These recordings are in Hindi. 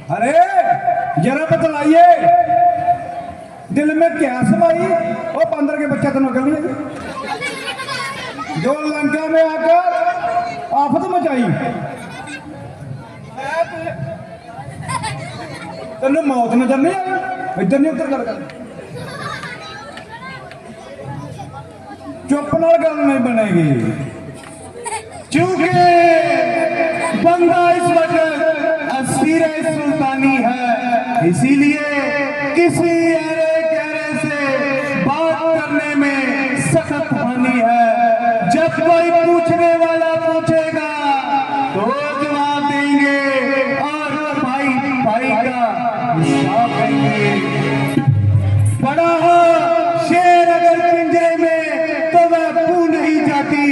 अरे जरा बतलाइए दिल में क्या समाई वो बंदर के बच्चा तो निकल नहीं जो लंका में आकर आफत मचाई तेन मौत नजर नहीं आई इधर नहीं उधर कर चुप नाल गल नहीं बनेगी क्योंकि बंदा इस वक्त असीर सुल्तानी है, इसीलिए किसी अरे गहरे से बात करने में सख्त हानि है। जब कोई पूछने वाला पूछेगा तो जवाब देंगे और भाई भाई का हिसाब देंगे। बड़ा शेर अगर पिंजरे में तो वह पू नहीं जाती,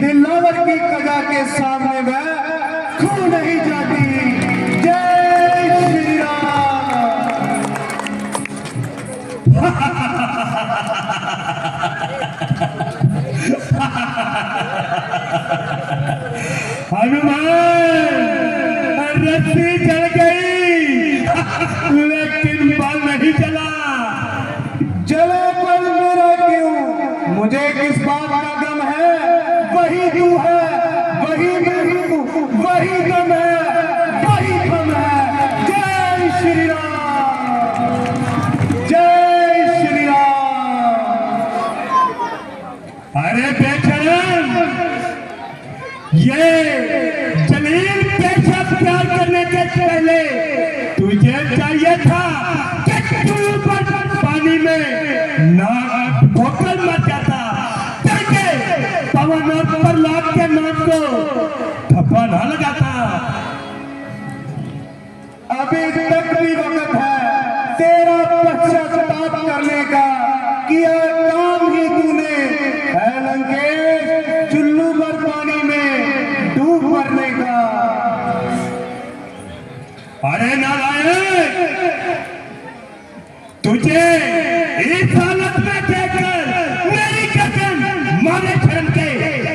दिलावर की कजा के सामने वह खू नहीं जाती। जय श्री राम। हनुमान रस्सी चढ़ गई लेकिन बल नहीं चला। चले पर मेरा क्यों, मुझे किस बात का गम है, वही तू है, वही मैं हूं, वही गम है, वही गम है। जय श्री राम, जय श्री राम। अरे बेशरम, ये जलील पेशा प्यार करने के पहले तुझे चाहिए था कि तू पानी में ना ठोकर मर जाता, ताकि पवन और प्रहलाद के नाम को ठप्पा ना लगाता। अभी तक भी वक्त है तेरा पश्चाताप करने का, किया काम ही तूने है लंकेश, चुल्लू भर पानी में डूब मरने का। अरे नारायण, तुझे इस हालत में देखकर मेरी गर्दन मारे क्षण के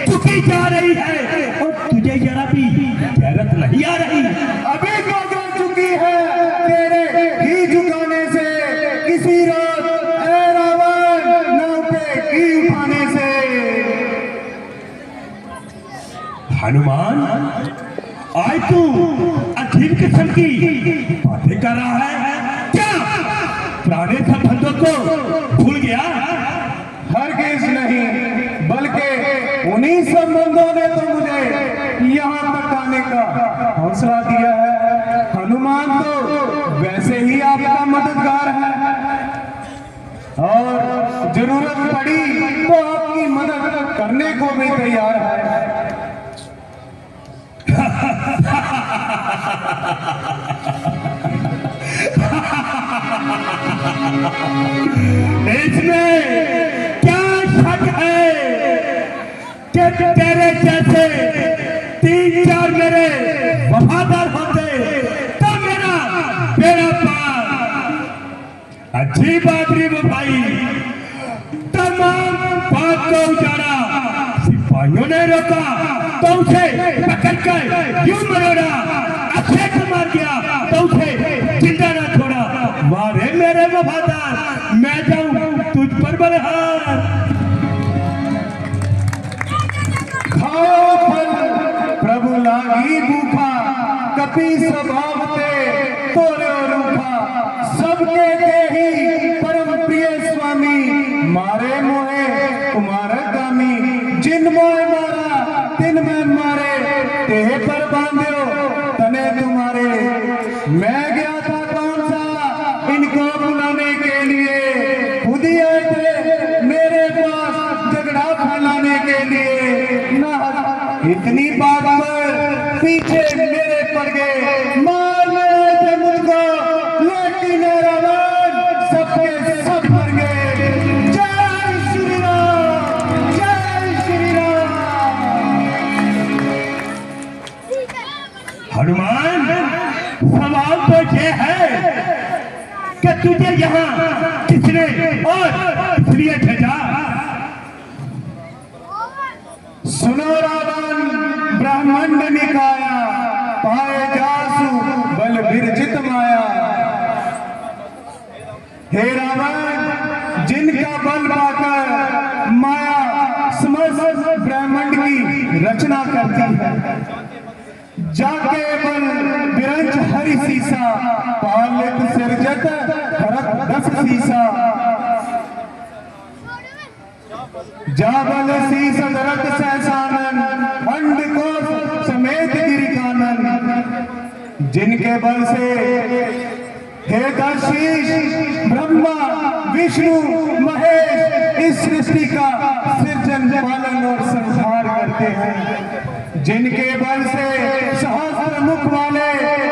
झुकी जा रही है और तुझे जरा भी गैरत नहीं आ रही। अभी गर्दन झुकी है तेरे ही झुकाने से, किसी रात ऐ रावण नाव पे घी उठाने से। हनुमान, आज तू अजीब किस्म की बातें कर रहा है क्या? पुराने संबंधों को भूल गया? हरगिज़ नहीं, बल्कि उन्हीं संबंधों ने तो मुझे यहाँ तक आने का हौसला दिया है। हनुमान तो वैसे ही आपका मददगार है और जरूरत पड़ी तो आपकी मदद करने को भी तैयार है। इसमें क्या शक है कि तेरे जैसे 3-4 मेरे वफादार होते तो मेरा बेड़ा पार। अच्छी बात री वो भाई, तमाम बात को उजाड़ा, सिपाहियों ने रोका तो उसे पकड़ कर क्यों मरोड़ा, अक्षय को मार दिया तो उसे जिंदा न छोड़ा। मारे मेरे वफादार, मैं जाऊं तुझ पर बलहार। खाओ फल प्रभु लागी भूखा, कपि स्वभाव ते तोरे रूखा। सबके देही परम प्रिय स्वामी, मारे मोहे तुम्हारे गामी। जिन मोहे मारा तिन में मारे, तेह पर बांध्यो तने तुम्हारे। मैं गया था कौन सा इनको बुलाने के लिए, खुद ही आए थे मेरे पास झगड़ा फैलाने के लिए। ना इतनी बात पर पीछे मेरे पड़ गए, मारने आए थे मुझको, लेकिन रावण सबके सब मर गए। जय श्री राम, जय श्री राम। हनुमान, सवाल तो ये है कि तुझे यहाँ किसने और इसलिए भेजा? सुनो रावण, ब्रह्मांड निकाया, पाए जासु बल बिरजित माया। जाके बल बिरंज हरि सीसा, पालित सिरजत भरत दस सीसा। जाबल शीस दरत सहसानन, अंड कोश समेत गिरि कानन। जिनके बल से हे शीश ब्रह्मा विष्णु महेश इस सृष्टि का सृजन पालन और संहार करते हैं। जिनके बल से सहस्त्र मुख वाले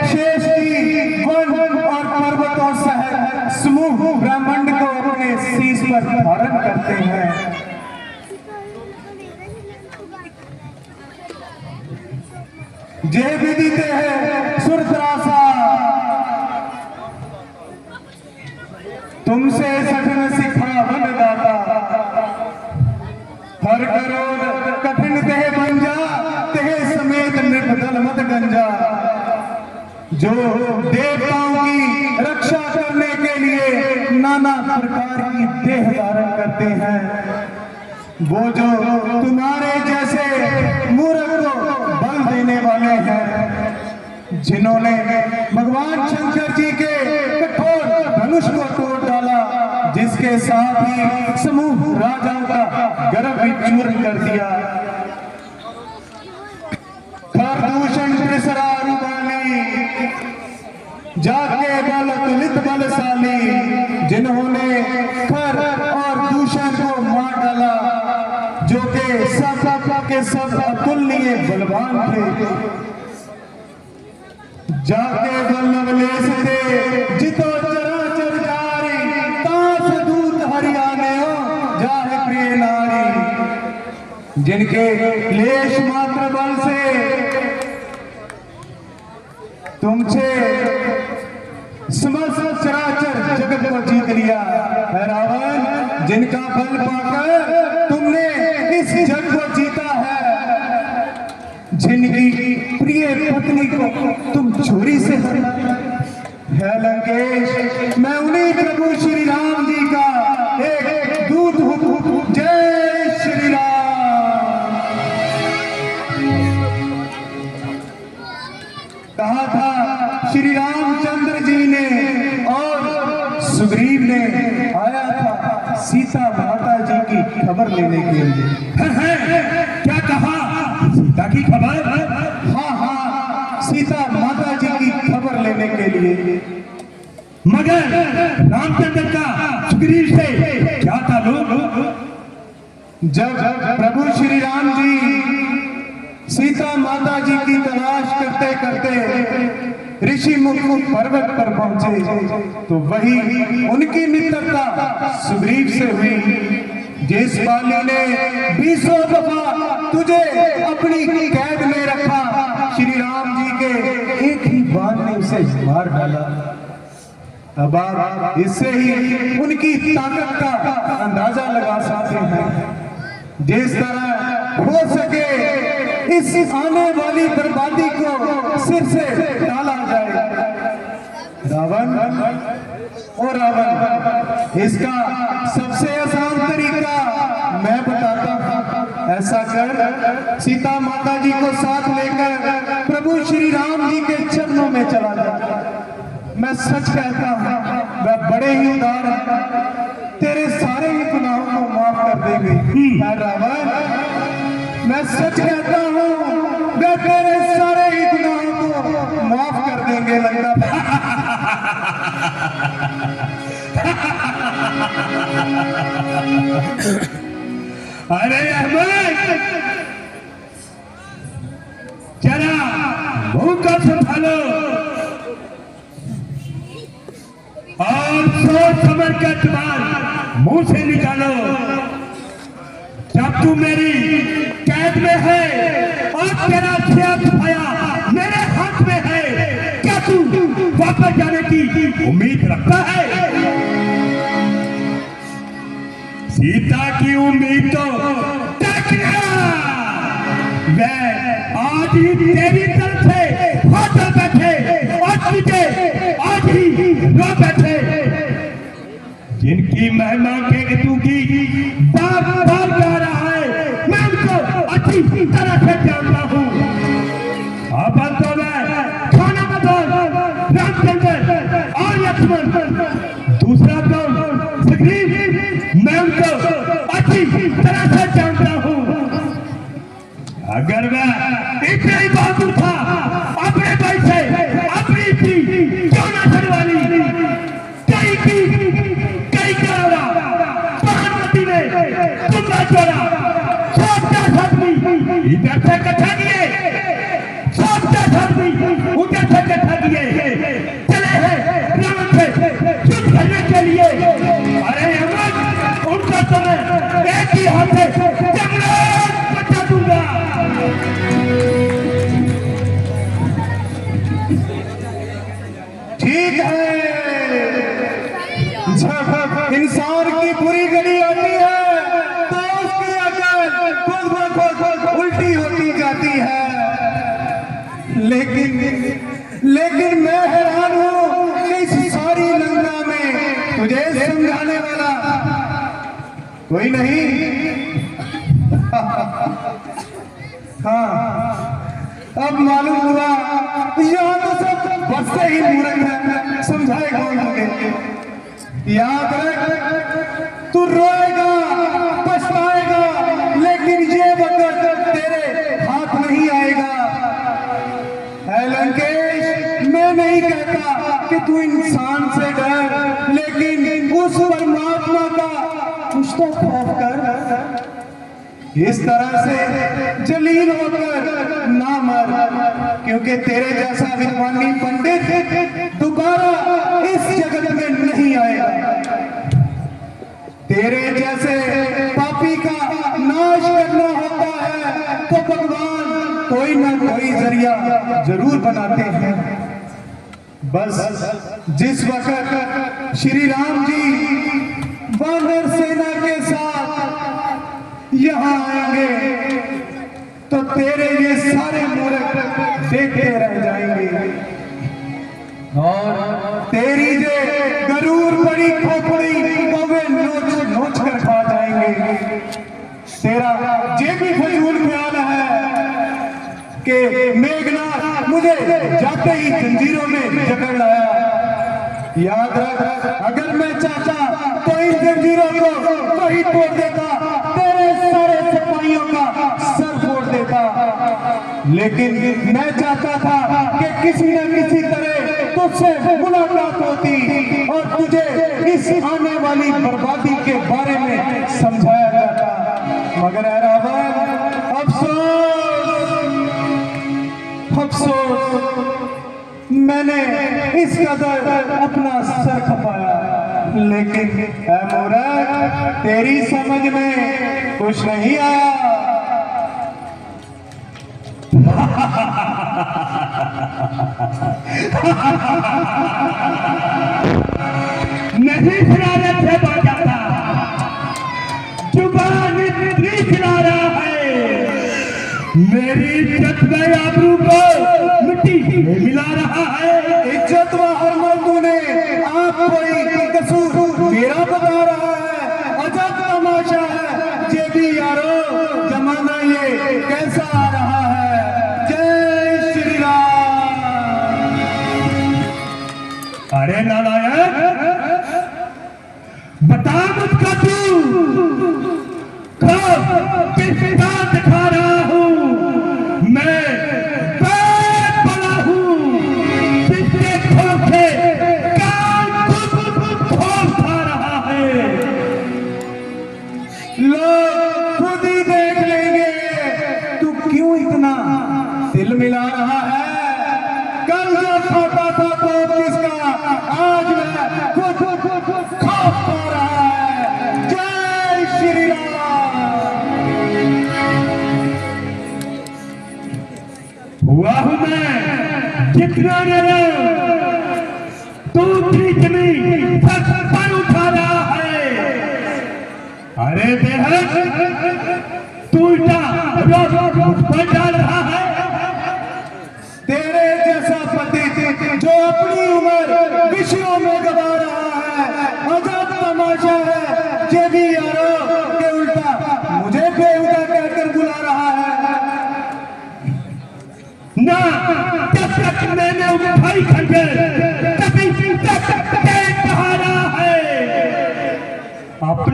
शेष की वन और पर्वतों सहित समूह ब्रह्मांड को अपने शीश पर धारण करते हैं। जय विदिते हैं सुरत्रासा, तुमसे सठन सिखा वन दाता। हर करोड़ कठिन देह बंजा, तेह समेत निर्दल मत गंजा। जो देवताओं की रक्षा करने के लिए नाना प्रकार की देह धारण करते हैं, वो जो तुम्हारे जैसे मूर्ख को बल देने वाले हैं। जिन्होंने भगवान शंकर जी के कठोर धनुष को तोड़ डाला, जिसके साथ ही समूह राजाओं का गर्भ भी चूर्ण कर दिया। खरदूषण त्रिसरा रूबानी, जाके बल तुलित बलशाली। जिन्होंने खर और दूषण को मार डाला, जो के सब अतुलनीय बलवान थे। जाके बल नवलेश थे, जितो चराचर जारी। तास दूत हरियाणे हो जाहे प्रिय नारी। जिनके लेश मात्र बल से तुमसे समस्त चराचर जगत को जीत लिया है रावण। जिनका बल पाकर तुमने इस जग को जीता है। जिनकी प्रिय पत्नी को तुम चोरी से है लंकेश, मैं उन्हीं प्रभु श्री राम जी का एक दूत हूँ। जय श्री राम। कहा था श्री रामचंद्र जी ने और सुग्रीव ने आया था सीता माता जी की खबर लेने के लिए। क्या कहा? सीता की खबर? हाँ, सीता माता जी की खबर लेने के लिए। मगर रामचंद्र का सुग्रीव से क्या ताल्लुक? जब प्रभु श्री राम जी सीता माता जी की तलाश करते करते ऋषि मुकुट पर्वत पर पहुंचे, तो वही उनकी मित्रता सुग्रीव से हुई। जिस बाली ने 20 दफा तुझे अपनी कैद में रखा, श्री राम जी के एक ही बाण ने उसे मार डाला। अब आप इससे ही उनकी ताकत का अंदाजा लगा सकते हैं। जिस तरह हो सके इस आने वाली बर्बादी को सिर से टाला जाए। रावण और रावण, इसका सबसे आसान तरीका मैं बताता हूं। ऐसा कर सीता माता जी को साथ लेकर प्रभु श्री राम जी के चरणों में चला जा। मैं सच कहता हूं, वह बड़े ही उदार हैं, तेरे सारे ही गुनाहों को माफ कर देंगे। रावण, मैं सच कहता हूं, वह तेरे सारे ही गुनाहों को माफ कर देंगे। लगता अरे अहमद, जरा मुंह का संभालो और सोच समझ के तुम्हारे मुंह से निकालो। जब तू मेरी कैद में है और तेरा हथियार छुपाया मेरे हाथ में है, क्या तू वापस जाने की उम्मीद रखता है? सीता की उम्मीद तो टकरा, मैं आज ही तेरी तरफ से होटल बैठे और तुझे आज ही रो बैठे। जिनकी महिमा के तू की बार बार गा रहा है, मैं उनको अच्छी तरह से जानता हूँ। अब तो रामचंद्र और लक्ष्मण, दूसरा कौन सुग्रीव, मैं उनको अच्छी तरह से जानता हूँ। अगर मैं इतना ही बहादुर था, अपने भाई से अपनी स्त्री क्यों ना छुड़वाली, कई करोड़ा महानती ने तुमने छोड़ा, सोचता आदमी इधर से इकट्ठा किए, सोचता आदमी उधर से इकट्ठा किए, चले हैं रावण से युद्ध करने के लिए। अरे यमराज, उनका समय एक ही हाथ से जंगलों बचा दूंगा। ठीक है, जब इंसान की बुरी घड़ी आती है तो उसकी अकल खुद ब खुद उल्टी होती जाती है। लेकिन मैं हैरान हूं कि इस सारी लंका में तुझे समझाने वाला कोई नहीं। हाँ, अब मालूम हुआ यहाँ तो सब बस से ही मूर्ख है, समझाए कौन होंगे। याद रख, तू रोएगा, पछताएगा, लेकिन ये वक्त तेरे हाथ नहीं आएगा। है लंकेश, मैं नहीं कहता कि तू इंसान से डर, लेकिन उस परमात्मा का कुछ तो खौफ कर। इस तरह से जलील होकर ना मर, क्योंकि तेरे जैसा विद्वानी पंडित दोबारा इस जगत में नहीं आएगा। तेरे जैसे पापी का नाश करना होता है तो भगवान कोई ना कोई जरिया जरूर बनाते हैं। बस जिस वक्त श्री राम जी वानर सेना के साथ यहाँ आएंगे तो तेरे ये सारे मूर्ख देखते रह जाएंगे और तेरी जो गरूर बड़ी खोपड़ी को वे नोच नोच कर खा जाएंगे। तेरा ये भी फजूल ख्याल है कि मेघनाथ मुझे जाते ही जंजीरों में जकड़ लाया। याद रख, अगर मैं चाहता तो इन जंजीरों को वही तोड़ देता, तेरे सारे सिपाहियों का सर फोड़ देता। लेकिन मैं चाहता था कि किसी न किसी तरह तुझसे मुलाकात होती और तुझे इस आने वाली बर्बादी के बारे में समझाया जाता। मगर अफसोस, मैंने इस कदर अपना सर खपाया, लेकिन ऐ मूर्ख, तेरी समझ में कुछ नहीं आया। नहीं शरारत से बाजा था, जुबान इतनी खिला रहा है, मेरी इज्जत में आबरू को मिट्टी में मिला रहा है। इज्जत व हरमत तूने आप कोई कसूर मेरा बता रहा है। अजब तमाशा है ये भी यारो, जमाना ये कैसा आ रहा है। जय श्री राम। अरे नालायक, बता मुझको तू किस बात दिखा रहा हूँ। मैं बड़ा हूँ, जिसके खौफ से कान खौफ खा रहा है। लोग खुद ही देख लेंगे तू क्यों इतना दिल मिला रहा है। कल जब छोटा था तो किसका, आज मैं खुद खौफ खा रहा है। जय श्री राम। हुआ हूं मैं जितना नरम, तू जमीन पर उठा रहा है। अरे बेहद तू उल्टा रोज पर डाल रहा है। तेरे जैसा पति जो अपनी उम्र विषयों में गवा रहा है। अजब तमाशा है ये भी यारो, के उल्टा मुझे बेहुदा कहकर बुला रहा है। ना, जब तक मैंने उठाई खंजर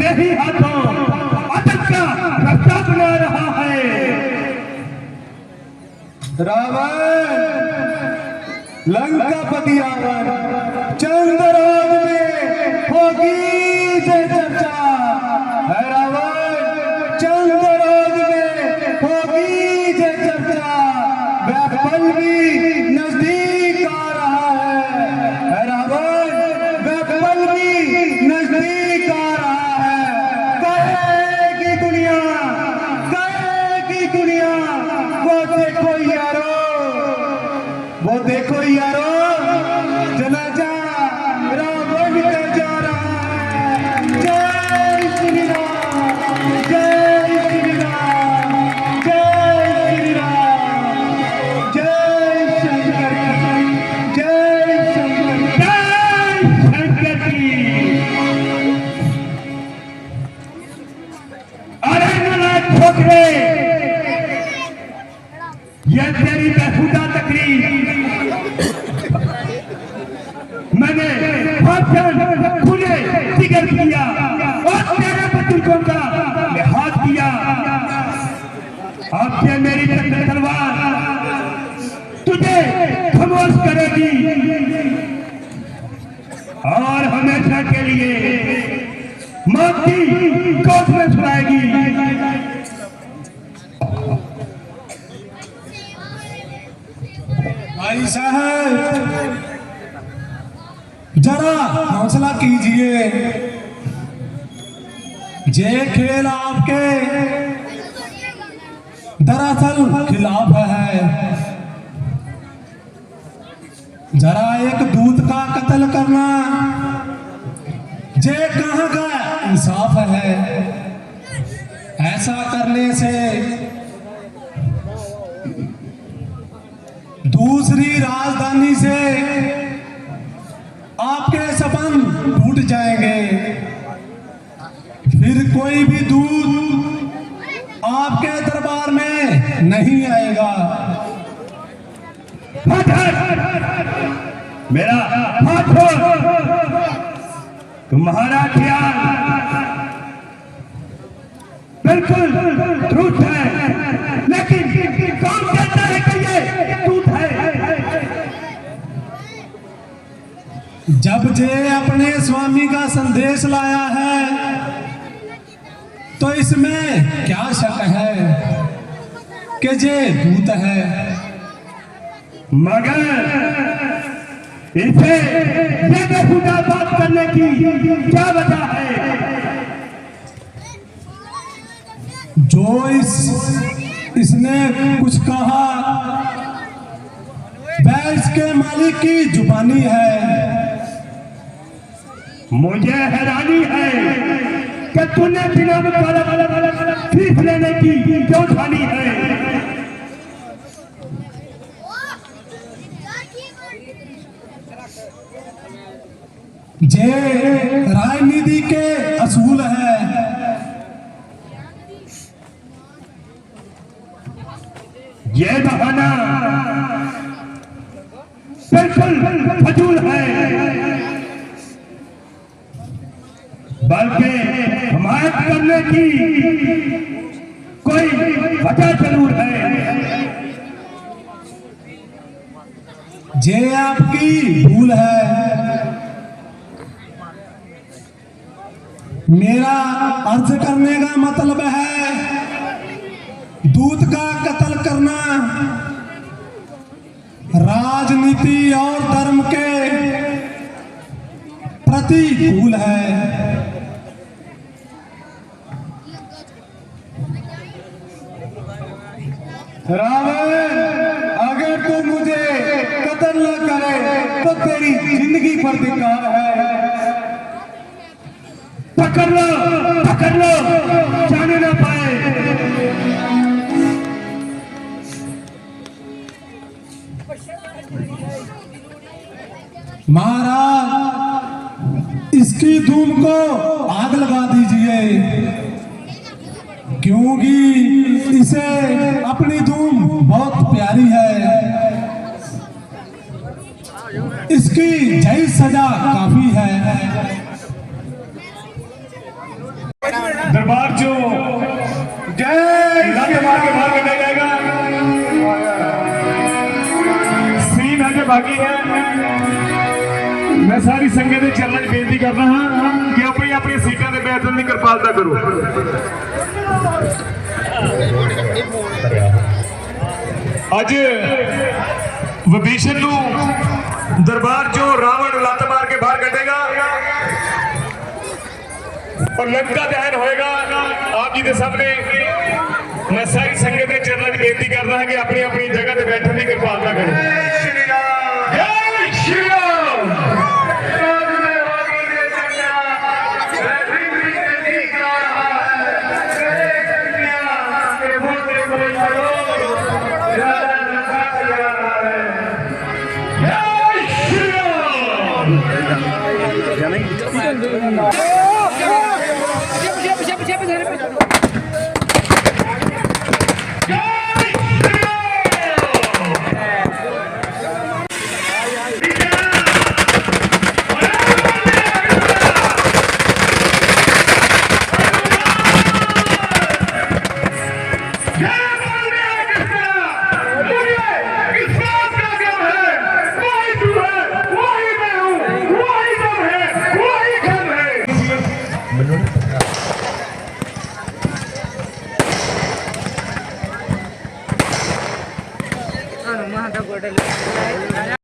अपने ही हाथों अटक का रास्ता बना रहा है। रावण, लंकापति रावण, चंद्रराज में होगी जय चर्चा। है रावण, चंद्रराज में होगी जय चर्चा। वह पल भी नजदीक आ रहा है रावण, वह पल भी नजदीक आ रहा है। कहेगी दुनिया, वो देखो यारो, वो देखो यारो, जनाजा रावण का जा रहा है। जय श्री राम, जय श्री राम, जय श्री राम, जय शंकर, जय शंकर, जय शंकर की। अरे नाथ ठोकरे, यह तेरी बेहुदा तकरीर। मैंने खुले जिगर किया और तेरे बुजुर्गों का लिहाज किया। अब से मेरी तलवार तुझे खामोश करेगी और हमेशा के लिए मौत की गोद में सुलाएगी। भाई साहब, जरा हौसला कीजिए। ये खेल आपके दरअसल खिलाफ है। जरा एक दूत का कत्ल करना ये कहाँ का इंसाफ है। ऐसा करने से दूसरी राजधानी से आपके संबंध टूट जाएंगे। फिर कोई भी दूत आपके दरबार में नहीं आएगा। मेरा हाथ छोड़। तुम्हारा ख्याल बिल्कुल झूठ है, लेकिन कौन कहता है कि ये झूठ है? जब जे अपने स्वामी का संदेश लाया है तो इसमें क्या शक है कि जे दूत है। मगर इसे ये बेहुदा बात करने की क्या वजह है? जो इसने कुछ कहा वह इसके मालिक की जुबानी है। मुझे हैरानी है कि तूने बिना मुखालफत फीस लेने की क्यों ठानी है? ये राजनीति के असूल है। ये बहाना बिल्कुल फजूल है, बल्कि हिमायत करने की कोई वजह जरूर है। ये आपकी भूल है। मेरा अर्ज करने का मतलब है दूत का कत्ल करना राजनीति और धर्म के प्रतिकूल है। रावण, अगर तू मुझे कत्ल न करे तो तेरी जिंदगी पर धिक्कार है। पकड़ लो, जाने ना पाए। महाराज, इसकी धूम को आग लगा दीजिए, क्योंकि इसे अपनी धूम बहुत प्यारी है। इसकी जय सजा काफी है। दरबार चो जय लत मार के बाहर कटा जाएगा। सीन अजे बाकी है। मैं सारी संगत के चरणों में बेनती करता हाँ कि अपनी अपनी सीटों से बैठने की कृपालता करो। अज विभीषण नूं दरबार चो रावण लत मार के बाहर कटेगा और लंका दहन होएगा आप जी के सामने। मैं सारी संगत के चरणों में बेनती करता है कि अपनी अपनी जगह पे बैठने की कृपालता करो। जय श्री राम। Mata gua